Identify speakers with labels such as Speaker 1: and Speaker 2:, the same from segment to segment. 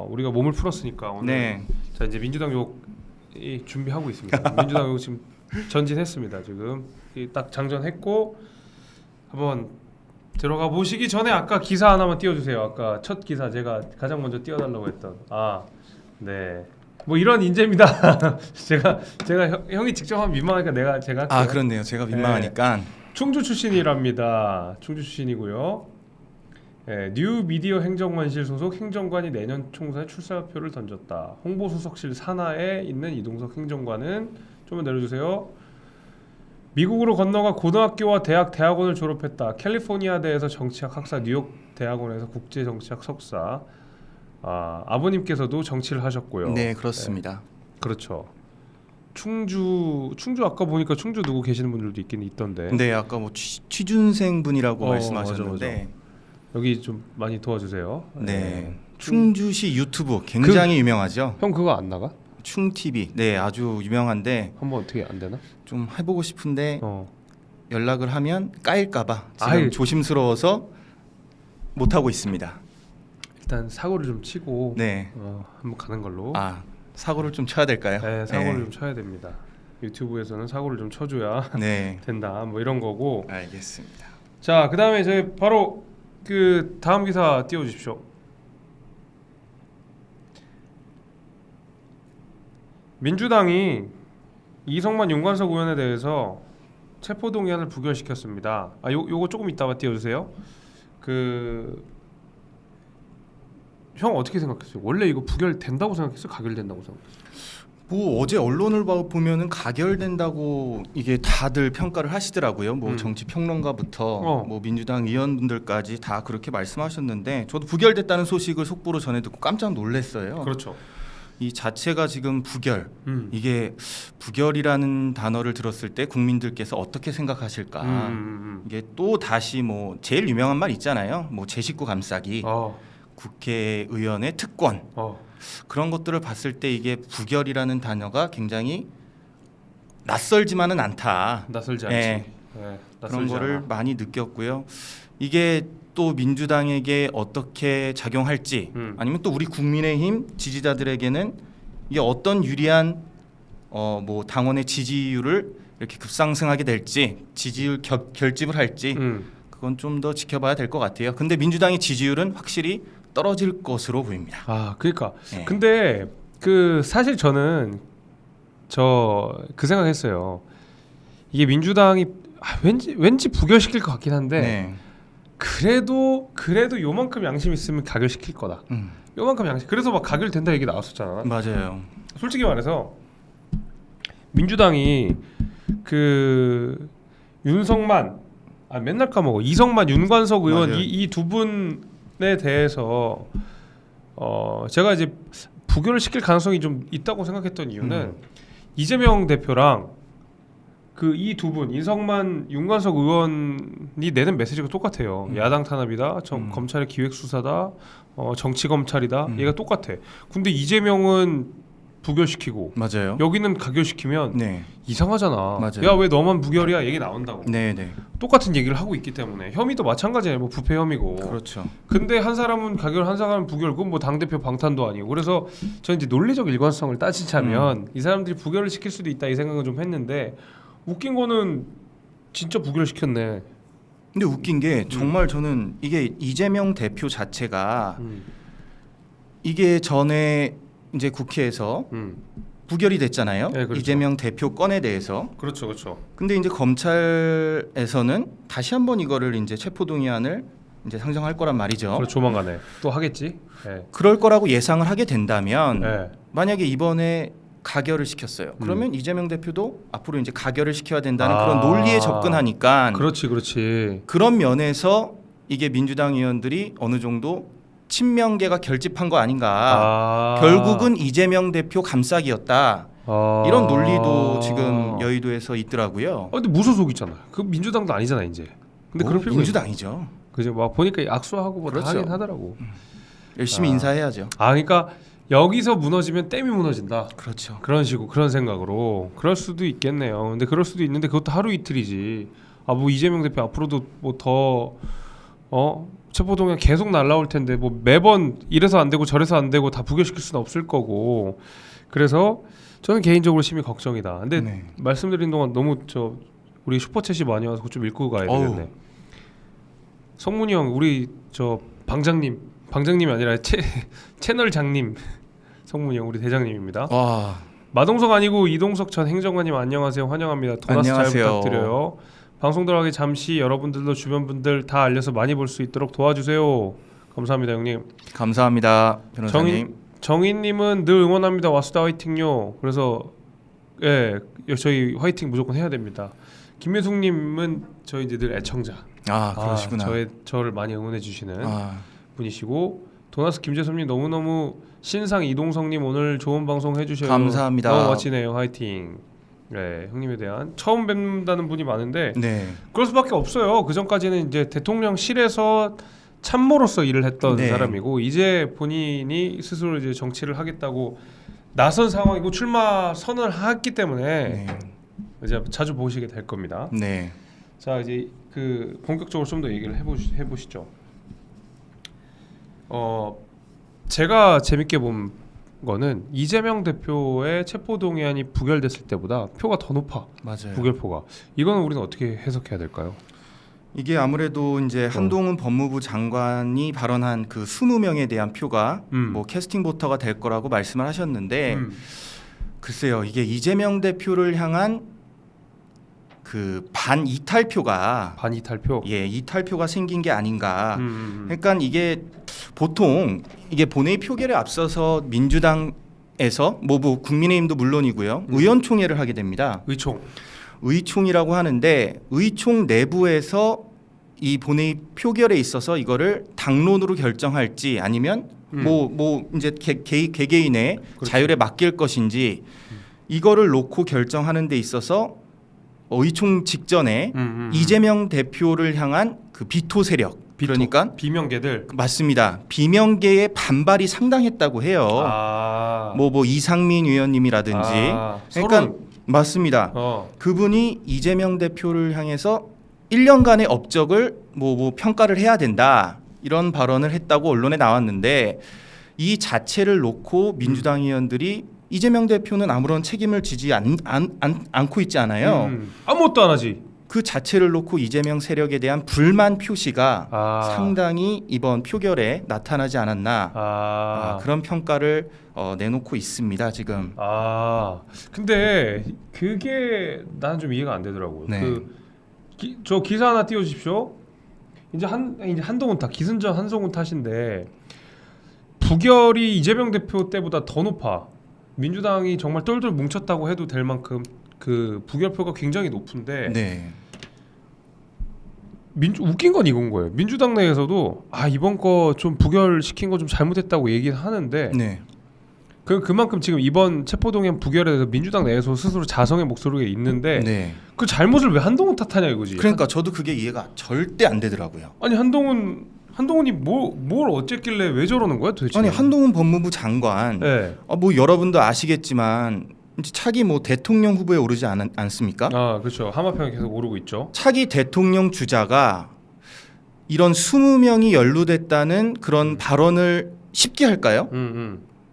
Speaker 1: 우리가 몸을 풀었으니까 오늘
Speaker 2: 네.
Speaker 1: 자 이제 민주당 욕 준비하고 있습니다. 민주당 욕 지금 전진했습니다. 지금 딱 장전했고 한번 들어가 보시기 전에 아까 기사 하나만 띄워주세요. 아까 첫 기사 제가 가장 먼저 띄워달라고 했던 네. 뭐 이런 인재입니다. 제가 형이 직접 하면 민망하니까 제가 할게요.
Speaker 2: 그렇네요. 제가 민망하니까.
Speaker 1: 네. 충주 출신이랍니다. 충주 출신이고요. 네, 뉴 미디어 행정관실 소속 행정관이 내년 총선에 출사표를 던졌다. 홍보수석실 산하에 있는 이동석 행정관은 좀만 내려주세요. 미국으로 건너가 고등학교와 대학원을 졸업했다. 캘리포니아대에서 정치학 학사, 뉴욕 대학원에서 국제정치학 석사. 아버님께서도 정치를 하셨고요.
Speaker 2: 네, 그렇습니다.
Speaker 1: 네, 그렇죠. 충주 아까 보니까 충주 누구 계시는 분들도 있긴 있던데.
Speaker 2: 네, 아까 뭐 취준생 분이라고 말씀하셨는데
Speaker 1: 맞아. 여기 좀 많이 도와주세요.
Speaker 2: 네, 충주시 유튜브 굉장히 유명하죠.
Speaker 1: 형 그거 안 나가?
Speaker 2: 충TV. 네, 아주 유명한데
Speaker 1: 한번 어떻게 안 되나?
Speaker 2: 좀 해보고 싶은데 연락을 하면 까일까봐 지금
Speaker 1: 아이.
Speaker 2: 조심스러워서 못 하고 있습니다.
Speaker 1: 일단 사고를 좀 치고
Speaker 2: 네,
Speaker 1: 한번 가는 걸로.
Speaker 2: 사고를 좀 쳐야 될까요?
Speaker 1: 네, 사고를 좀 쳐야 됩니다. 유튜브에서는 사고를 좀 쳐줘야
Speaker 2: 네,
Speaker 1: 된다. 뭐 이런 거고.
Speaker 2: 알겠습니다.
Speaker 1: 자, 그다음에 저희 바로 그 다음 기사 띄워주십시오. 민주당이 이성만 윤관석 의원에 대해서 체포동의안을 부결시켰습니다. 요거 조금 이따가 띄워주세요. 형 어떻게 생각했어요? 원래 이거 부결된다고 생각했어요? 가결된다고 생각했어요?
Speaker 2: 뭐 어제 언론을 보면은 가결된다고 이게 다들 평가를 하시더라고요. 뭐 정치 평론가부터 뭐 민주당 의원분들까지 다 그렇게 말씀하셨는데 저도 부결됐다는 소식을 속보로 전해 듣고 깜짝 놀랐어요.
Speaker 1: 그렇죠.
Speaker 2: 이 자체가 지금 부결, 이게 부결이라는 단어를 들었을 때 국민들께서 어떻게 생각하실까? 이게 또 다시 뭐 제일 유명한 말 있잖아요. 뭐 제 식구 감싸기, 국회의원의 특권. 그런 것들을 봤을 때 이게 부결이라는 단어가 굉장히 낯설지만은 않다.
Speaker 1: 낯설지 않지.
Speaker 2: 네.
Speaker 1: 네,
Speaker 2: 그런 거를
Speaker 1: 않아.
Speaker 2: 많이 느꼈고요. 이게 또 민주당에게 어떻게 작용할지 아니면 또 우리 국민의힘 지지자들에게는 이게 어떤 유리한 뭐 당원의 지지율을 이렇게 급상승하게 될지 지지율 결집을 할지 그건 좀 더 지켜봐야 될 것 같아요. 근데 민주당의 지지율은 확실히 떨어질 것으로 보입니다.
Speaker 1: 그러니까.
Speaker 2: 네.
Speaker 1: 근데 사실 저는 그 생각했어요. 이게 민주당이 왠지 부결시킬 것 같긴 한데
Speaker 2: 네.
Speaker 1: 그래도 요만큼 양심 있으면 가결시킬 거다. 요만큼 양심. 그래서 막 가결된다 얘기 나왔었잖아.
Speaker 2: 맞아요.
Speaker 1: 솔직히 말해서 민주당이 윤석만 맨날 까먹어. 이성만, 윤관석 의원 이 두 분에 대해서 제가 이제 부결을 시킬 가능성이 좀 있다고 생각했던 이유는 이재명 대표랑 이 두 분 이성만, 윤관석 의원이 내는 메시지가 똑같아요. 야당 탄압이다, 검찰의 기획 수사다, 정치 검찰이다. 얘가 똑같아. 근데 이재명은 부결시키고
Speaker 2: 맞아요.
Speaker 1: 여기는 가결시키면
Speaker 2: 네.
Speaker 1: 이상하잖아.
Speaker 2: 맞아요.
Speaker 1: 야, 왜 너만 부결이야? 얘기 나온다고.
Speaker 2: 네.
Speaker 1: 똑같은 얘기를 하고 있기 때문에 혐의도 마찬가지예요. 뭐 부패 혐의고.
Speaker 2: 그렇죠.
Speaker 1: 근데 한 사람은 가결, 한 사람은 부결. 그건 뭐 당대표 방탄도 아니고. 그래서 저는 이제 논리적 일관성을 따지자면 이 사람들이 부결을 시킬 수도 있다 이 생각은 좀 했는데 웃긴 거는 진짜 부결시켰네.
Speaker 2: 근데 웃긴 게 정말 저는 이게 이재명 대표 자체가 이게 전에 이제 국회에서 부결이 됐잖아요.
Speaker 1: 네, 그렇죠.
Speaker 2: 이재명 대표 건에 대해서.
Speaker 1: 그렇죠.
Speaker 2: 근데 이제 검찰에서는 다시 한번 이거를 이제 체포동의안을 이제 상정할 거란 말이죠.
Speaker 1: 그렇죠. 조만간에 또 하겠지. 네.
Speaker 2: 그럴 거라고 예상을 하게 된다면
Speaker 1: 네.
Speaker 2: 만약에 이번에 가결을 시켰어요. 그러면 이재명 대표도 앞으로 이제 가결을 시켜야 된다는 그런 논리에 접근하니까.
Speaker 1: 그렇지.
Speaker 2: 그런 면에서 이게 민주당 의원들이 어느 정도 친명계가 결집한 거 아닌가. 결국은 이재명 대표 감싸기였다. 이런 논리도 지금 여의도에서 있더라고요.
Speaker 1: 근데 무소속이잖아. 그 민주당도 아니잖아 이제. 근데 그럴 필요가
Speaker 2: 민주당이죠.
Speaker 1: 그죠? 막 보니까 악수하고 뭐
Speaker 2: 그렇죠.
Speaker 1: 다 하긴 하더라고.
Speaker 2: 열심히 인사해야죠.
Speaker 1: 그러니까 여기서 무너지면 댐이 무너진다.
Speaker 2: 그렇죠.
Speaker 1: 그런 식으로 그런 생각으로 그럴 수도 있겠네요. 근데 그럴 수도 있는데 그것도 하루 이틀이지. 뭐 이재명 대표 앞으로도 뭐 더 체포동의안 계속 날라올 텐데 뭐 매번 이래서 안 되고 저래서 안 되고 다 부결시킬 수는 없을 거고 그래서 저는 개인적으로 심히 걱정이다. 근데
Speaker 2: 네.
Speaker 1: 말씀드린 동안 너무 우리 슈퍼챗이 많이 와서 좀 읽고 가야 되겠네. 성문이 형 우리 방장님이 아니라 채널 장님 성문이 형 우리 대장님입니다.
Speaker 2: 와.
Speaker 1: 마동석 아니고 이동석 전 행정관님 안녕하세요. 환영합니다. 도나스 잘
Speaker 2: 안녕하세요.
Speaker 1: 부탁드려요. 방송 들어가기 잠시 여러분들도 주변 분들 다 알려서 많이 볼 수 있도록 도와주세요. 감사합니다 형님.
Speaker 2: 감사합니다 변호사님.
Speaker 1: 정인님은 늘 응원합니다. 와수다 화이팅요. 그래서 저희 화이팅 무조건 해야 됩니다. 김민숙님은 저희 이제 늘 애청자.
Speaker 2: 그러시구나.
Speaker 1: 저를 많이 응원해 주시는 분이시고 도나스 김재섭님 너무너무 신상 이동성님 오늘 좋은 방송 해주셔요.
Speaker 2: 감사합니다.
Speaker 1: 너무 멋지네요. 화이팅. 네, 형님에 대한 처음 뵙는다는 분이 많은데
Speaker 2: 네.
Speaker 1: 그럴 수밖에 없어요. 그 전까지는 이제 대통령실에서 참모로서 일을 했던
Speaker 2: 네.
Speaker 1: 사람이고 이제 본인이 스스로 이제 정치를 하겠다고 나선 상황이고 출마 선언을 했기 때문에
Speaker 2: 네.
Speaker 1: 이제 자주 보시게 될 겁니다.
Speaker 2: 네.
Speaker 1: 자 이제 본격적으로 좀 더 얘기를 해보시죠. 제가 재밌게 본 거는 이재명 대표의 체포동의안이 부결됐을 때보다 표가 더 높아.
Speaker 2: 맞아요.
Speaker 1: 부결표가. 이거는 우리는 어떻게 해석해야 될까요?
Speaker 2: 이게 아무래도 이제 한동훈 법무부 장관이 발언한 그 20명에 대한 표가 뭐 캐스팅 보터가 될 거라고 말씀을 하셨는데 글쎄요 이게 이재명 대표를 향한 그 반이탈표가 이탈표가 생긴 게 아닌가. 그러니까 이게 보통 이게 본회의 표결에 앞서서 민주당에서 뭐 국민의힘도 물론이고요 의원총회를 하게 됩니다. 의총이라고 하는데 의총 내부에서 이 본회의 표결에 있어서 이거를 당론으로 결정할지 아니면 뭐 이제 개개인의 자율에 맡길 것인지 이거를 놓고 결정하는 데 있어서 의총 직전에 이재명 대표를 향한 그 비토 세력 그러니까
Speaker 1: 비명계들
Speaker 2: 맞습니다. 비명계의 반발이 상당했다고 해요. 뭐 이상민 의원님이라든지 그러니까 맞습니다. 그분이 이재명 대표를 향해서 1년간의 업적을 뭐 평가를 해야 된다 이런 발언을 했다고 언론에 나왔는데 이 자체를 놓고 민주당 의원들이 이재명 대표는 아무런 책임을 지지 않고 있지 않아요.
Speaker 1: 아무것도 안 하지.
Speaker 2: 그 자체를 놓고 이재명 세력에 대한 불만 표시가 상당히 이번 표결에 나타나지 않았나 그런 평가를 내놓고 있습니다 지금.
Speaker 1: 근데 그게 나는 좀 이해가 안 되더라고요.
Speaker 2: 네.
Speaker 1: 저 기사 하나 띄워주십시오. 이제 한동훈 탓, 기승전 한동훈 탓인데 부결이 이재명 대표 때보다 더 높아. 민주당이 정말 똘똘 뭉쳤다고 해도 될 만큼 그 부결표가 굉장히 높은데
Speaker 2: 네.
Speaker 1: 웃긴 건 이건 거예요. 민주당 내에서도 이번 거 좀 부결시킨 거 좀 잘못했다고 얘기는 하는데
Speaker 2: 네.
Speaker 1: 그만큼 지금 이번 체포동의안 부결에 대해서 민주당 내에서 스스로 자성의 목소리가 있는데
Speaker 2: 네.
Speaker 1: 그 잘못을 왜 한동훈 탓하냐 이거지.
Speaker 2: 그러니까 저도 그게 이해가 절대 안 되더라고요.
Speaker 1: 아니 한동훈이 뭘 어쨌길래 왜 저러는 거야 도대체?
Speaker 2: 아니 한동훈 법무부 장관
Speaker 1: 네.
Speaker 2: 뭐 여러분도 아시겠지만 차기 뭐 대통령 후보에 오르지 않습니까?
Speaker 1: 그렇죠. 하마평이 계속 오르고 있죠.
Speaker 2: 차기 대통령 주자가 이런 20명이 연루됐다는 그런 발언을 쉽게 할까요?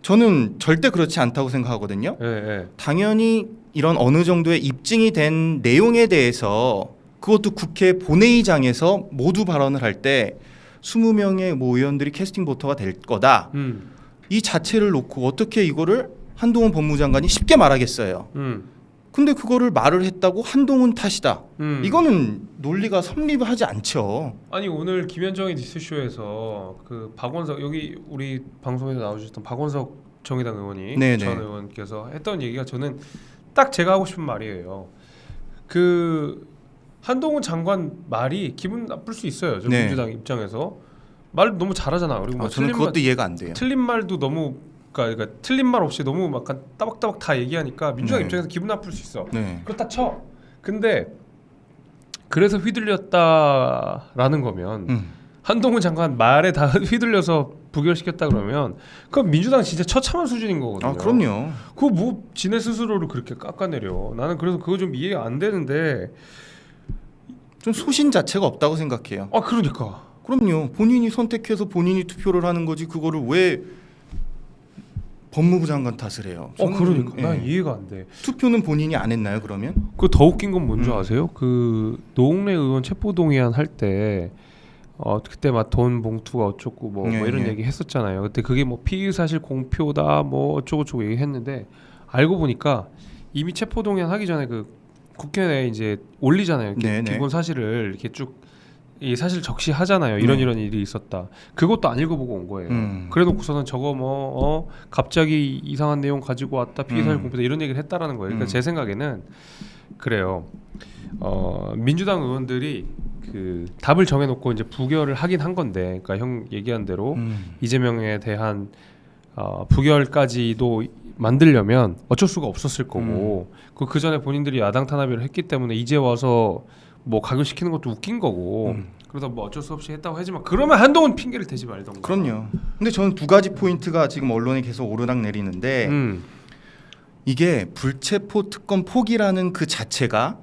Speaker 2: 저는 절대 그렇지 않다고 생각하거든요. 당연히 이런 어느 정도의 입증이 된 내용에 대해서 그것도 국회 본회의장에서 모두 발언을 할 때 20명의 뭐 의원들이 캐스팅 보터가 될 거다. 이 자체를 놓고 어떻게 이거를 한동훈 법무장관이 쉽게 말하겠어요. 근데 그거를 말을 했다고 한동훈 탓이다. 이거는 논리가 성립하지 않죠.
Speaker 1: 아니 오늘 김현정의 뉴스쇼에서 그 박원석 여기 우리 방송에서 나오셨던 박원석 정의당 의원이
Speaker 2: 네네.
Speaker 1: 전 의원께서 했던 얘기가 저는 딱 제가 하고 싶은 말이에요. 그 한동훈 장관 말이 기분 나쁠 수 있어요. 저
Speaker 2: 네.
Speaker 1: 민주당 입장에서 말 너무 잘하잖아. 그리고 뭐
Speaker 2: 저는 그것도 이해가 안 돼요.
Speaker 1: 틀린 말도 너무 그러니까 틀린 말 없이 너무 약간 따박따박 다 얘기하니까 민주당
Speaker 2: 네.
Speaker 1: 입장에서 기분 나쁠 수 있어.
Speaker 2: 네.
Speaker 1: 그렇다 쳐. 근데 그래서 휘둘렸다라는 거면 한동훈 장관 말에 다 휘둘려서 부결시켰다 그러면 그럼 민주당 진짜 처참한 수준인 거거든요.
Speaker 2: 그럼요.
Speaker 1: 그거 뭐 지네 스스로를 그렇게 깎아내려. 나는 그래서 그거 좀 이해가 안 되는데.
Speaker 2: 좀 소신 자체가 없다고 생각해요.
Speaker 1: 그러니까.
Speaker 2: 그럼요. 본인이 선택해서 본인이 투표를 하는 거지 그거를 왜 법무부 장관 탓을 해요? 저는
Speaker 1: 그러니까
Speaker 2: 예.
Speaker 1: 난 이해가 안 돼.
Speaker 2: 투표는 본인이 안 했나요? 그러면?
Speaker 1: 그 더 웃긴 건 뭔지 아세요? 그 노웅래 의원 체포동의안 할 때 그때 막 돈 봉투가 어쩌고 뭐 이런
Speaker 2: 예.
Speaker 1: 얘기 했었잖아요. 그때 그게 뭐 피의 사실 공표다 뭐 어쩌고 저쩌고 얘기했는데 알고 보니까 이미 체포동의안 하기 전에 그 국회 내에 이제 올리잖아요. 이렇게
Speaker 2: 네네.
Speaker 1: 기본 사실을 이렇게 쭉 이 사실 적시하잖아요. 이런
Speaker 2: 네.
Speaker 1: 이런 일이 있었다. 그것도 안 읽어보고 온 거예요. 그래놓고서는 저거 뭐 갑자기 이상한 내용 가지고 왔다 피의 사실 공표다 이런 얘기를 했다라는 거예요. 그러니까 제 생각에는 그래요. 민주당 의원들이 그 답을 정해놓고 이제 부결을 하긴 한 건데, 그러니까 형 얘기한 대로 이재명에 대한 부결까지도 만들려면 어쩔 수가 없었을 거고, 그 전에 본인들이 야당 탄압을 했기 때문에 이제 와서 뭐 가결시키는 것도 웃긴 거고, 그러다 뭐 어쩔 수 없이 했다고 하지만 그러면 한동훈 핑계를 대지 말던가.
Speaker 2: 그럼요. 근데 저는 두 가지 포인트가 지금 언론에 계속 오르락 내리는데 이게 불체포 특권 포기라는 그 자체가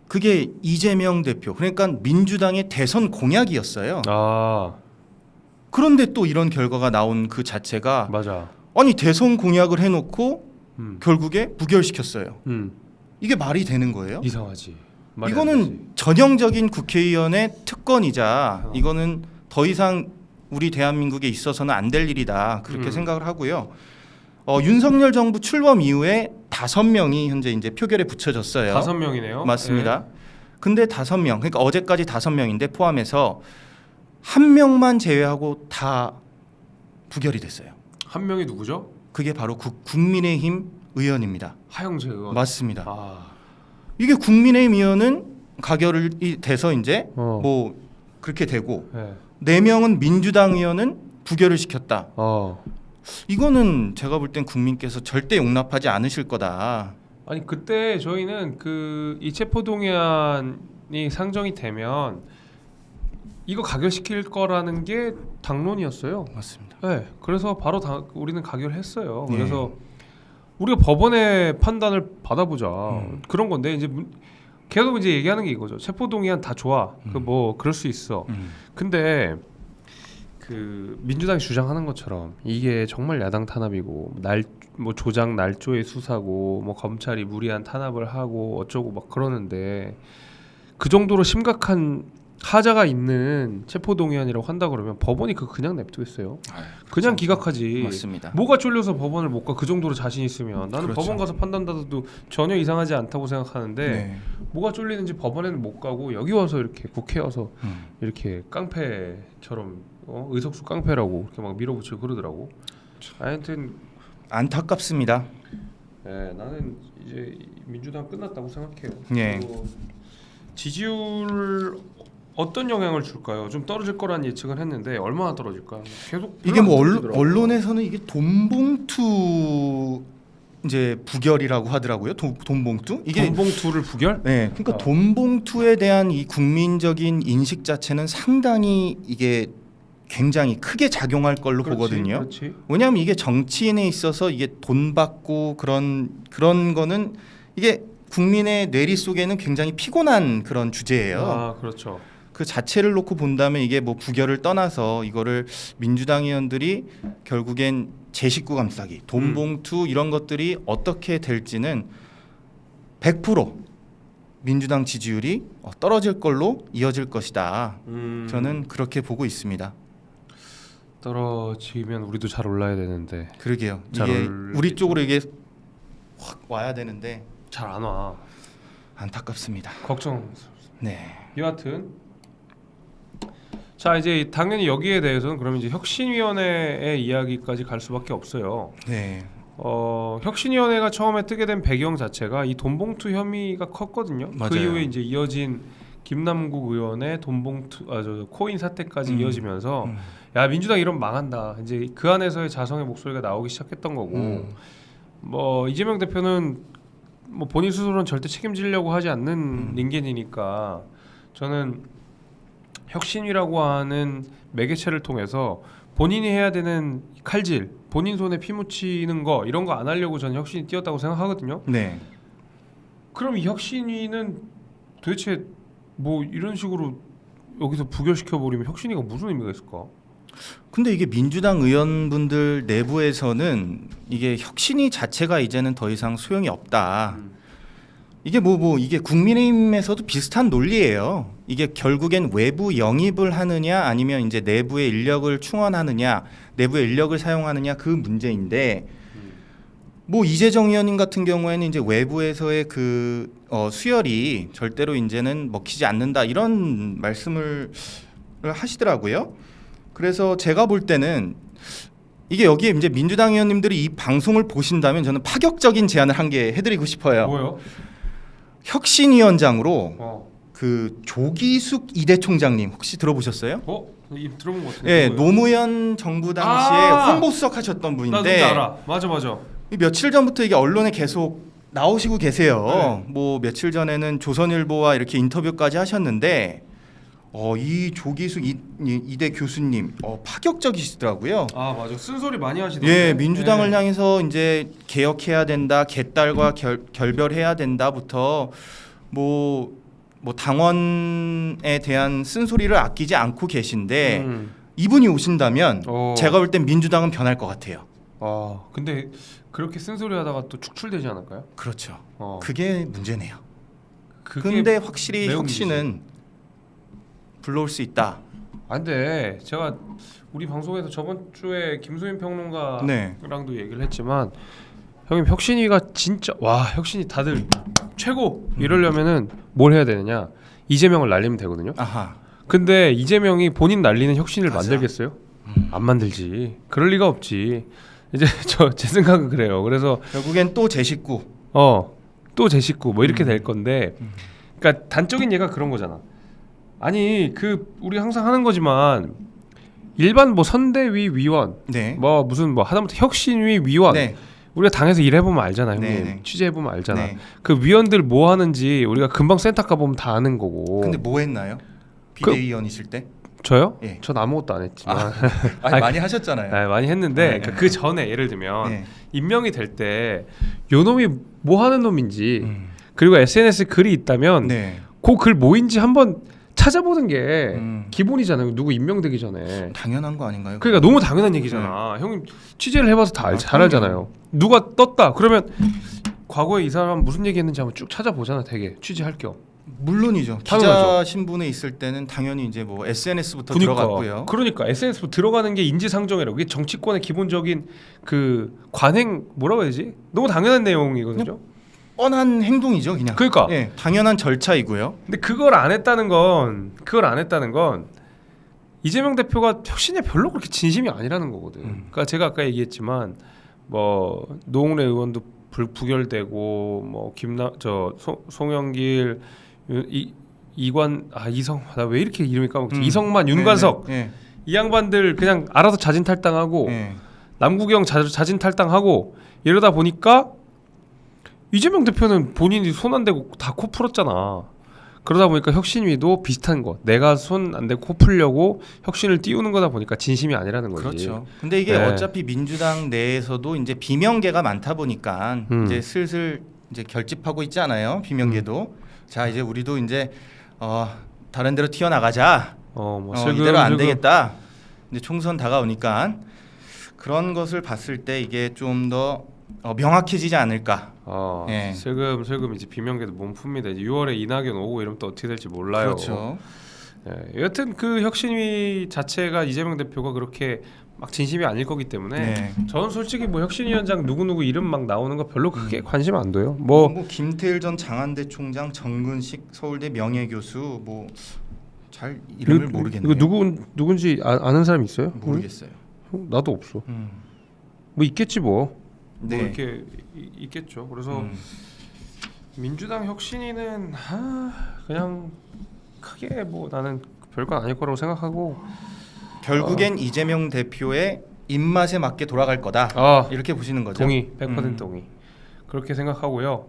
Speaker 2: 그게 이재명 대표 그러니까 민주당의 대선 공약이었어요. 그런데 또 이런 결과가 나온 그 자체가
Speaker 1: 맞아.
Speaker 2: 아니 대선 공약을 해놓고 결국에 부결시켰어요. 이게 말이 되는 거예요?
Speaker 1: 이상하지. 말이 안
Speaker 2: 이거는
Speaker 1: 되지.
Speaker 2: 전형적인 국회의원의 특권이자 이거는 더 이상 우리 대한민국에 있어서는 안 될 일이다 그렇게 생각을 하고요. 윤석열 정부 출범 이후에 5명이 현재 이제 표결에 붙여졌어요.
Speaker 1: 5명이네요.
Speaker 2: 맞습니다. 근데 5명 그러니까 어제까지 5명인데 포함해서 한 명만 제외하고 다 부결이 됐어요.
Speaker 1: 한 명이 누구죠?
Speaker 2: 그게 바로 국민의힘 의원입니다.
Speaker 1: 하영재 의원.
Speaker 2: 맞습니다. 이게 국민의힘 의원은 가결이 돼서 이제 뭐 그렇게 되고
Speaker 1: 네.
Speaker 2: 4명은 민주당 의원은 부결을 시켰다. 이거는 제가 볼 땐 국민께서 절대 용납하지 않으실 거다.
Speaker 1: 아니 그때 저희는 그 이 체포동의안이 상정이 되면 이거 가결시킬 거라는 게 당론이었어요.
Speaker 2: 맞습니다.
Speaker 1: 네. 그래서 바로 우리는 가결했어요.
Speaker 2: 예.
Speaker 1: 그래서 우리가 법원의 판단을 받아보자 그런 건데 이제 계속 이제 얘기하는 게 이거죠. 체포동의안 다 좋아. 그 뭐 그럴 수 있어. 근데 그 민주당이 주장하는 것처럼 이게 정말 야당 탄압이고 뭐 조작 날조의 수사고 뭐 검찰이 무리한 탄압을 하고 어쩌고 막 그러는데 그 정도로 심각한 하자가 있는 체포동의안이라고 한다 그러면 법원이 그거 그냥 냅두겠어요. 그냥 기각하지.
Speaker 2: 맞습니다.
Speaker 1: 뭐가 쫄려서 법원을 못 가? 그 정도로 자신 있으면 나는
Speaker 2: 그렇죠.
Speaker 1: 법원 가서 판단 받아도 전혀 이상하지 않다고 생각하는데
Speaker 2: 네.
Speaker 1: 뭐가 쫄리는지 법원에는 못 가고 여기 와서 이렇게 국회에 와서 이렇게 깡패처럼 의석수 깡패라고 이렇게 막 밀어붙이고 그러더라고. 하여튼
Speaker 2: 안타깝습니다.
Speaker 1: 나는 이제 민주당 끝났다고 생각해요.
Speaker 2: 예.
Speaker 1: 그리고 지지율 어떤 영향을 줄까요? 좀 떨어질 거란 예측은 했는데 얼마나 떨어질까? 계속
Speaker 2: 이게 뭐
Speaker 1: 별로 안 떨어지더라고요.
Speaker 2: 언론에서는 이게 돈봉투 이제 부결이라고 하더라고요. 돈봉투? 이게
Speaker 1: 돈봉투를 부결?
Speaker 2: 네, 그러니까 돈봉투에 대한 이 국민적인 인식 자체는 상당히 이게 굉장히 크게 작용할 걸로 보거든요.
Speaker 1: 그렇지.
Speaker 2: 왜냐하면 이게 정치인에 있어서 이게 돈 받고 그런 거는 이게 국민의 뇌리 속에는 굉장히 피곤한 그런 주제예요.
Speaker 1: 그렇죠.
Speaker 2: 그 자체를 놓고 본다면 이게 뭐 부결을 떠나서 이거를 민주당 의원들이 결국엔 제 식구 감싸기, 돈봉투 이런 것들이 어떻게 될지는 100% 민주당 지지율이 떨어질 걸로 이어질 것이다. 저는 그렇게 보고 있습니다.
Speaker 1: 떨어지면 우리도 잘 올라야 되는데
Speaker 2: 그러게요.
Speaker 1: 잘
Speaker 2: 이게 우리 쪽으로 이게 확 와야 되는데
Speaker 1: 잘 안 와.
Speaker 2: 안타깝습니다.
Speaker 1: 걱정.
Speaker 2: 네.
Speaker 1: 여하튼 자 이제 당연히 여기에 대해서는 그러면 이제 혁신위원회의 이야기까지 갈 수밖에 없어요.
Speaker 2: 네.
Speaker 1: 혁신위원회가 처음에 뜨게 된 배경 자체가 이 돈봉투 혐의가 컸거든요.
Speaker 2: 맞아요.
Speaker 1: 그 이후에 이제 이어진 김남국 의원의 돈봉투 코인 사태까지 이어지면서 야 민주당 이러면 망한다. 이제 그 안에서의 자성의 목소리가 나오기 시작했던 거고 뭐 이재명 대표는 뭐 본인 스스로는 절대 책임지려고 하지 않는 인간이니까 저는 혁신이라고 하는 매개체를 통해서 본인이 해야 되는 칼질, 본인 손에 피 묻히는 거 이런 거 안 하려고 저는 혁신이 뛰었다고 생각하거든요.
Speaker 2: 네.
Speaker 1: 그럼 이 혁신위는 도대체 뭐 이런 식으로 여기서 부결시켜 버리면 혁신위가 무슨 의미가 있을까?
Speaker 2: 근데 이게 민주당 의원분들 내부에서는 이게 혁신위 자체가 이제는 더 이상 소용이 없다. 이게 이게 국민의힘에서도 비슷한 논리예요. 이게 결국엔 외부 영입을 하느냐 아니면 이제 내부의 인력을 충원하느냐, 내부의 인력을 사용하느냐 그 문제인데 이재정 의원님 같은 경우에는 이제 외부에서의 그 수혈이 절대로 이제는 먹히지 않는다 이런 말씀을 하시더라고요. 그래서 제가 볼 때는 이게 여기에 이제 민주당 의원님들이 이 방송을 보신다면 저는 파격적인 제안을 한 개 해드리고 싶어요.
Speaker 1: 뭐요?
Speaker 2: 혁신위원장으로 그 조기숙 이대 총장님 혹시 들어보셨어요?
Speaker 1: 들어본 것 같은데.
Speaker 2: 예, 노무현 정부 당시에 홍보수석 하셨던
Speaker 1: 나 누군지
Speaker 2: 분인데
Speaker 1: 알아. 맞아.
Speaker 2: 며칠 전부터 이게 언론에 계속 나오시고 계세요.
Speaker 1: 네.
Speaker 2: 며칠 전에는 조선일보와 이렇게 인터뷰까지 하셨는데 이 조기숙 이대 교수님 파격적이시더라고요.
Speaker 1: 맞아. 쓴소리 많이 하시던데.
Speaker 2: 예, 민주당을 향해서 이제 개혁해야 된다, 개딸과 결별해야 된다부터 당원에 대한 쓴소리를 아끼지 않고 계신데 이분이 오신다면 제가 볼 땐 민주당은 변할 것 같아요.
Speaker 1: 근데 그렇게 쓴소리 하다가 또 축출되지 않을까요?
Speaker 2: 그렇죠. 그게 문제네요.
Speaker 1: 그게
Speaker 2: 근데 확실히
Speaker 1: 매우
Speaker 2: 혁신은 불러올 수 있다.
Speaker 1: 근데 제가 우리 방송에서 저번 주에 김소연 평론가랑도 얘기를 했지만 형님 혁신위가 진짜 혁신위 다들 최고 이러려면은 뭘 해야 되느냐? 이재명을 날리면 되거든요. 근데 이재명이 본인 날리는 혁신을 만들겠어요? 안 만들지. 그럴 리가 없지. 이제 제 생각은 그래요. 그래서
Speaker 2: 결국엔 또 제 식구.
Speaker 1: 또 제 식구 이렇게 될 건데, 그러니까 단적인 예가 그런 거잖아. 아니 우리 항상 하는 거지만 일반 선대위 위원, 무슨 하다못해 혁신위 위원, 우리가 당에서 일해보면 알잖아, 형님. 취재해보면 알잖아. 그 위원들 뭐 하는지 우리가 금방 센터 가보면 다 아는 거고.
Speaker 2: 근데 뭐 했나요? 비대위원이실 때?
Speaker 1: 저요? 전 아무것도 안 했지만
Speaker 2: 많이 하셨잖아요.
Speaker 1: 많이 했는데 그 전에 예를 들면 임명이 될 때 요놈이 뭐 하는 놈인지 그리고 SNS에 글이 있다면 그 글 뭐인지 한번 찾아보는 게 기본이잖아요. 누구 임명되기 전에.
Speaker 2: 당연한 거 아닌가요?
Speaker 1: 그러니까 너무 당연한 얘기잖아. 형님 취재를 해봐서 잘 알잖아요. 누가 떴다 그러면 과거에 이 사람 무슨 얘기했는지 한번 쭉 찾아보잖아. 되게 취재할 겸.
Speaker 2: 물론이죠. 기자 신분에 있을 때는 당연히 이제 SNS부터 들어갔고요.
Speaker 1: 그러니까 SNS부터 들어가는 게 인지상정이라고. 이게 정치권의 기본적인 그 관행 뭐라고 해야 되지? 너무 당연한 내용이거든요.
Speaker 2: 뻔한 행동이죠, 그냥.
Speaker 1: 그러니까
Speaker 2: 당연한 절차이고요.
Speaker 1: 근데 그걸 안 했다는 건 이재명 대표가 혁신에 별로 그렇게 진심이 아니라는 거거든. 그러니까 제가 아까 얘기했지만 노웅래 의원도 부결되고 송영길 이관 이성 나 왜 이렇게 이름이 까먹지? 이성만 윤관석 이 양반들 그냥 알아서 자진 탈당하고 남국영 자진 탈당하고 이러다 보니까 이재명 대표는 본인이 손 안 대고 다 코 풀었잖아. 그러다 보니까 혁신위도 비슷한 거. 내가 손 안 대고 코 풀려고 혁신을 띄우는 거다 보니까 진심이 아니라는 거지.
Speaker 2: 그렇죠. 근데 이게 어차피 민주당 내에서도 이제 비명계가 많다 보니까 이제 슬슬 이제 결집하고 있잖아요. 비명계도. 자 이제 우리도 이제 다른 데로 튀어나가자. 이대로 안 되겠다. 이제 총선 다가오니까 그런 것을 봤을 때 이게 좀 더 명확해지지 않을까.
Speaker 1: 슬금 이제 비명계도 몸 풉니다. 이제 6월에 이낙연 오고 이러면 또 어떻게 될지 몰라요.
Speaker 2: 그렇죠.
Speaker 1: 여튼 그 혁신위 자체가 이재명 대표가 그렇게 막 진심이 아닐 거기 때문에 저는 솔직히 혁신위원장 누구 이름 막 나오는 거 별로 크게 관심 안 둬요.
Speaker 2: 김태일 전 장안대 총장, 정근식 서울대 명예교수 잘 이름을 모르겠네요.
Speaker 1: 이거 누군지 아는 사람 있어요?
Speaker 2: 모르겠어요.
Speaker 1: 나도 없어. 있겠지 이렇게 있겠죠. 그래서 민주당 혁신위는 그냥 크게 나는 별건 아닐 거라고 생각하고
Speaker 2: 결국엔 이재명 대표의 입맛에 맞게 돌아갈 거다. 이렇게 보시는 거죠.
Speaker 1: 동의, 100% 동의. 그렇게 생각하고요.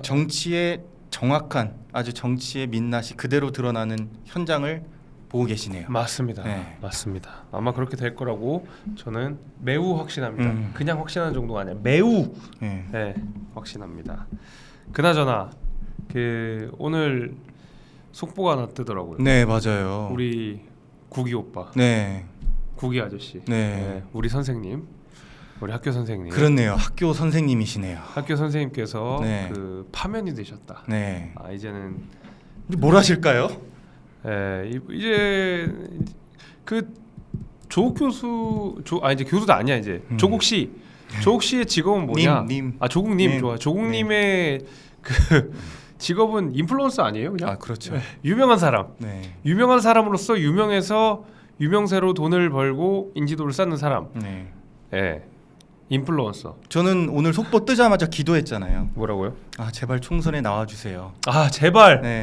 Speaker 2: 정치의 정확한 아주 정치의 민낯이 그대로 드러나는 현장을 보고 계시네요.
Speaker 1: 맞습니다. 맞습니다. 아마 그렇게 될 거라고 저는 매우 확신합니다. 그냥 확신하는 정도가 아니라 매우 확신합니다. 그나저나 오늘 속보가 하나 뜨더라고요.
Speaker 2: 네, 맞아요.
Speaker 1: 우리 구기 오빠,
Speaker 2: 네.
Speaker 1: 구기 아저씨,
Speaker 2: 네.
Speaker 1: 우리 선생님, 우리 학교 선생님,
Speaker 2: 그렇네요. 학교 선생님이시네요.
Speaker 1: 학교 선생님께서
Speaker 2: 네.
Speaker 1: 그 파면이 되셨다.
Speaker 2: 네.
Speaker 1: 아 이제는
Speaker 2: 근데 뭘 하실까요?
Speaker 1: 이제 그 조국 교수, 이제 교수도 아니야 이제 조국 씨, 조국 씨의 직업은 뭐냐?
Speaker 2: 님.
Speaker 1: 아 조국님
Speaker 2: 님.
Speaker 1: 좋아. 조국님의 그 직업은 인플루언서 아니에요? 그냥
Speaker 2: 아, 그렇죠.
Speaker 1: 유명한 사람.
Speaker 2: 네.
Speaker 1: 유명한 사람으로서 유명해서 유명세로 돈을 벌고 인지도를 쌓는 사람.
Speaker 2: 네.
Speaker 1: 예. 인플루언서.
Speaker 2: 저는 오늘 속보 뜨자마자 기도했잖아요.
Speaker 1: 뭐라고요?
Speaker 2: 아, 제발 총선에 나와 주세요.
Speaker 1: 아 제발.
Speaker 2: 네.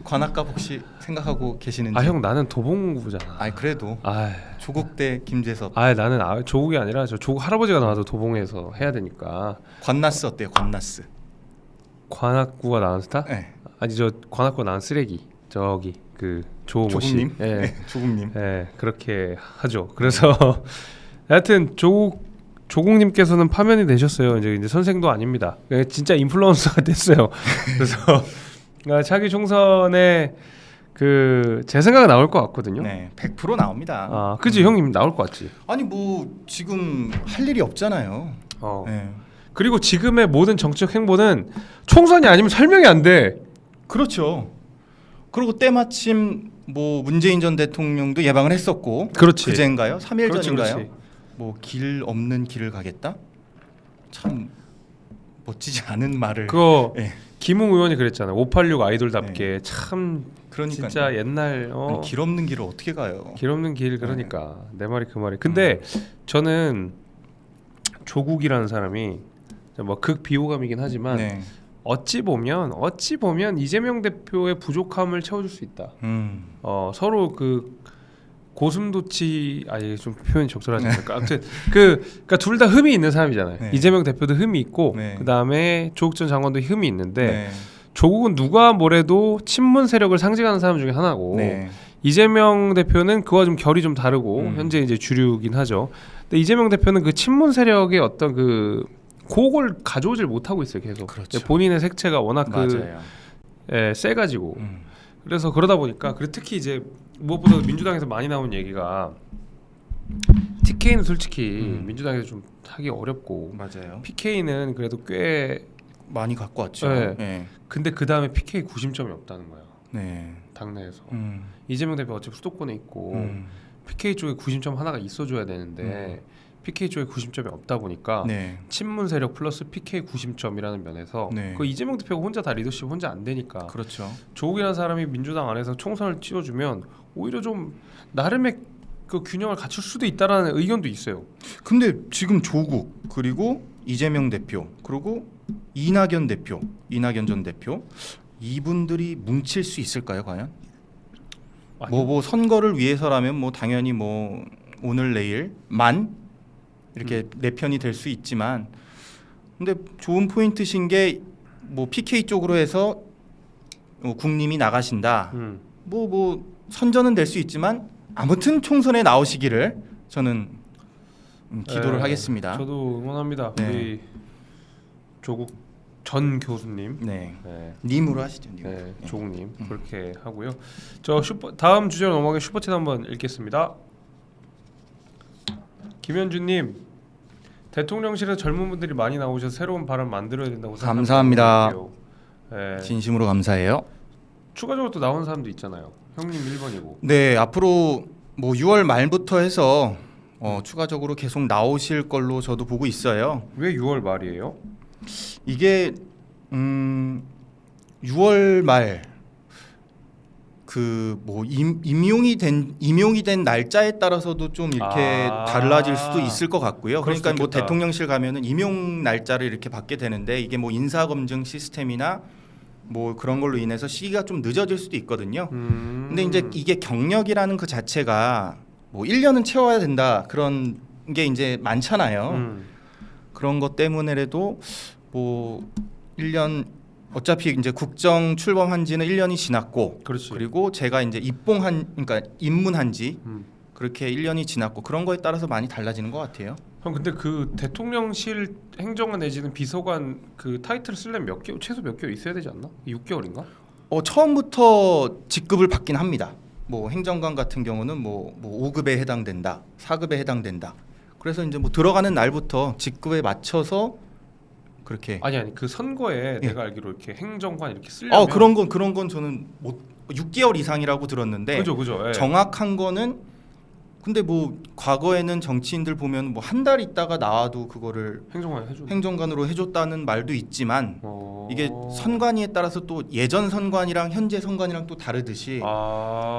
Speaker 2: 관악갑 혹시 생각하고 계시는지?
Speaker 1: 아 형 나는 도봉구잖아.
Speaker 2: 아니 그래도
Speaker 1: 아,
Speaker 2: 조국 대 김재섭.
Speaker 1: 나는 조국이 아니라 저 조국 할아버지가 나와서 도봉에서 해야 되니까.
Speaker 2: 관나스 어때요? 관나스.
Speaker 1: 관악구가 나온 스타?
Speaker 2: 네.
Speaker 1: 아니 저 관악구가 나온 쓰레기. 저기 그 조모 씨.
Speaker 2: 조국님.
Speaker 1: 예.
Speaker 2: 네, 조국님.
Speaker 1: 예, 그렇게 하죠. 그래서 하여튼 조국님께서는 파면이 되셨어요. 이제 선생도 아닙니다. 진짜 인플루언서가 됐어요. 그래서 차기 총선에 그 제 생각에 나올 것 같거든요.
Speaker 2: 네, 100% 나옵니다.
Speaker 1: 아, 그지 형님 나올 것 같지.
Speaker 2: 아니 뭐 지금 할 일이 없잖아요. 네.
Speaker 1: 그리고 지금의 모든 정책 행보는 총선이 아니면 설명이 안 돼.
Speaker 2: 그렇죠. 그리고 때마침 뭐 문재인 전 대통령도 예방을 했었고,
Speaker 1: 그렇지.
Speaker 2: 그제인가요? 3일
Speaker 1: 그렇지,
Speaker 2: 전인가요?
Speaker 1: 그렇지.
Speaker 2: 뭐 길 없는 길을 가겠다. 참 멋지지 않은 말을.
Speaker 1: 그거
Speaker 2: 네.
Speaker 1: 김웅 의원이 그랬잖아. 586 아이돌답게 참
Speaker 2: 그러니까
Speaker 1: 진짜 옛날
Speaker 2: 아니, 길 없는 길을 어떻게 가요?
Speaker 1: 길 없는 길 그러니까 내 말이 그 말이. 근데 저는 조국이라는 사람이 뭐 극비호감이긴 하지만
Speaker 2: 네.
Speaker 1: 어찌 보면 이재명 대표의 부족함을 채워줄 수 있다. 서로 그 고슴도치 아니 좀 표현이 적절하지 않을까. 아무튼 그러니까 둘 다 흠이 있는 사람이잖아요.
Speaker 2: 네.
Speaker 1: 이재명 대표도 흠이 있고
Speaker 2: 네.
Speaker 1: 그다음에 조국 전 장관도 흠이 있는데
Speaker 2: 네.
Speaker 1: 조국은 누가 뭐래도 친문 세력을 상징하는 사람 중에 하나고
Speaker 2: 네.
Speaker 1: 이재명 대표는 그와 좀 결이 좀 다르고 현재 이제 주류긴 하죠. 근데 이재명 대표는 그 친문 세력의 어떤 그걸 가져오질 못하고 있어요. 계속.
Speaker 2: 그렇죠.
Speaker 1: 본인의 색채가 워낙
Speaker 2: 맞아요.
Speaker 1: 세가지고 그래서 그러다 보니까 그리고 특히 이제 무엇보다 민주당에서 많이 나온 얘기가 TK는 솔직히 민주당에서 좀 하기 어렵고
Speaker 2: 맞아요.
Speaker 1: PK는 그래도 꽤
Speaker 2: 많이 갖고 왔죠.
Speaker 1: 네.
Speaker 2: 네.
Speaker 1: 근데 그 다음에 PK 구심점이 없다는 거야.
Speaker 2: 네.
Speaker 1: 당내에서
Speaker 2: 음.
Speaker 1: 이재명 대표 어차피 수도권에 있고
Speaker 2: 음.
Speaker 1: PK 쪽에 구심점 하나가 있어줘야 되는데 PK 쪽에 구심점이 없다 보니까
Speaker 2: 네.
Speaker 1: 친문 세력 플러스 PK 구심점이라는 면에서
Speaker 2: 네.
Speaker 1: 그 이재명 대표가 혼자 다 리더십 혼자 안 되니까
Speaker 2: 그렇죠.
Speaker 1: 조국이라는 사람이 민주당 안에서 총선을 찌워주면 오히려 좀 나름의 그 균형을 갖출 수도 있다라는 의견도 있어요.
Speaker 2: 근데 지금 조국 그리고 이재명 대표 그리고 이낙연 전 대표 이분들이 뭉칠 수 있을까요, 과연? 뭐 선거를 위해서라면 뭐 당연히 뭐 오늘 내일만 이렇게 내 편이 될 수 있지만, 근데 좋은 포인트신 게 뭐 PK 쪽으로 해서 국님이 나가신다. 뭐 선전은 될 수 있지만 아무튼 총선에 나오시기를 저는 기도를 하겠습니다.
Speaker 1: 저도 응원합니다.
Speaker 2: 네.
Speaker 1: 우리 조국 전 교수님.
Speaker 2: 네.
Speaker 1: 네.
Speaker 2: 님으로 하시죠. 님.
Speaker 1: 네, 조국님 그렇게 하고요. 저 다음 주제로 넘어가게 슈퍼챗 한번 읽겠습니다. 김현주님, 대통령실에 젊은 분들이 많이 나오셔서 새로운 발언 만들어야 된다고
Speaker 2: 감사합니다.
Speaker 1: 네.
Speaker 2: 진심으로 감사해요.
Speaker 1: 추가적으로 또 나온 사람도 있잖아요. 형님 1번이고.
Speaker 2: 네, 앞으로 뭐 6월 말부터 해서 추가적으로 계속 나오실 걸로 저도 보고 있어요.
Speaker 1: 왜 6월 말이에요?
Speaker 2: 이게 6월 말 그 뭐 임용이 된 날짜에 따라서도 좀 이렇게 달라질 수도 있을 것 같고요. 그러니까 뭐 대통령실 가면은 임용 날짜를 이렇게 받게 되는데 이게 뭐 인사 검증 시스템이나 뭐 그런 걸로 인해서 시기가 좀 늦어질 수도 있거든요. 근데 이제 이게 경력이라는 그 자체가 뭐 1년은 채워야 된다 그런 게 이제 많잖아요. 그런 것 때문에라도 뭐 1년 어차피 이제 국정 출범한 지는 1년이 지났고,
Speaker 1: 그렇지.
Speaker 2: 그리고 제가 이제 그러니까 입문한 지 그렇게 1년이 지났고 그런 거에 따라서 많이 달라지는 것 같아요.
Speaker 1: 형 근데 그 대통령실 행정관 내지는 비서관 그 타이틀을 쓰려면 최소 몇 개월 있어야 되지 않나? 6개월인가?
Speaker 2: 처음부터 직급을 받긴 합니다. 뭐 행정관 같은 경우는 뭐 5급에 해당된다, 4급에 해당된다. 그래서 이제 뭐 들어가는 날부터 직급에 맞춰서 그렇게.
Speaker 1: 아니 그 선거에 내가 알기로 이렇게 행정관 이렇게 쓰려면
Speaker 2: 그런 건 저는 못 6개월 이상이라고 들었는데
Speaker 1: 그죠. 예.
Speaker 2: 정확한 거는 근데 뭐 과거에는 정치인들 보면 뭐 한 달 있다가 나와도 그거를
Speaker 1: 행정관 해줘.
Speaker 2: 행정관으로 해줬다는 말도 있지만 이게 선관위에 따라서 또 예전 선관이랑 현재 선관이랑 또 다르듯이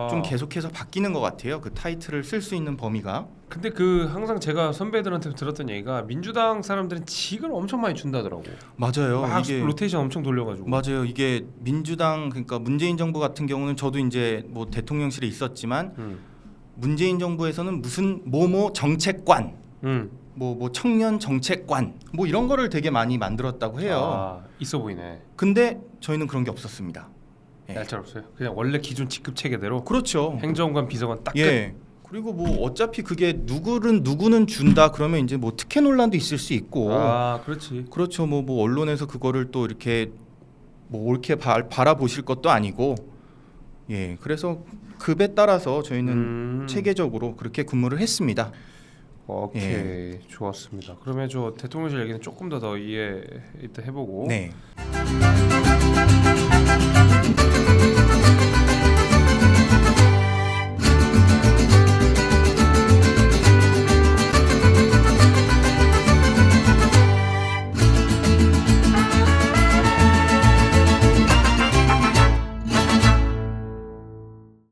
Speaker 2: 좀 계속해서 바뀌는 것 같아요. 그 타이틀을 쓸 수 있는 범위가.
Speaker 1: 근데 그 항상 제가 선배들한테 들었던 얘기가 민주당 사람들은 직을 엄청 많이 준다더라고.
Speaker 2: 맞아요.
Speaker 1: 막
Speaker 2: 이게
Speaker 1: 로테이션 엄청 돌려가지고.
Speaker 2: 맞아요. 이게 민주당 그러니까 문재인 정부 같은 경우는 저도 이제 뭐 대통령실에 있었지만 문재인 정부에서는 무슨 뭐뭐 정책관, 뭐 청년 정책관, 뭐 이런 거를 되게 많이 만들었다고 해요.
Speaker 1: 있어 보이네.
Speaker 2: 근데 저희는 그런 게 없었습니다. 예.
Speaker 1: 날짜 없어요. 그냥 원래 기존 직급 체계대로.
Speaker 2: 그렇죠.
Speaker 1: 행정관, 비서관 딱 끝.
Speaker 2: 예. 그리고 뭐 어차피 그게 누구는 준다 그러면 이제 뭐 특혜 논란도 있을 수 있고.
Speaker 1: 그렇지.
Speaker 2: 그렇죠. 뭐 언론에서 그거를 또 이렇게 뭐 옳게 바라보실 것도 아니고. 예. 그래서 급에 따라서 저희는 체계적으로 그렇게 근무를 했습니다.
Speaker 1: 오케이.
Speaker 2: 예.
Speaker 1: 좋았습니다. 그러면 저 대통령실 얘기는 조금 더 이해 이따 해보고.
Speaker 2: 네.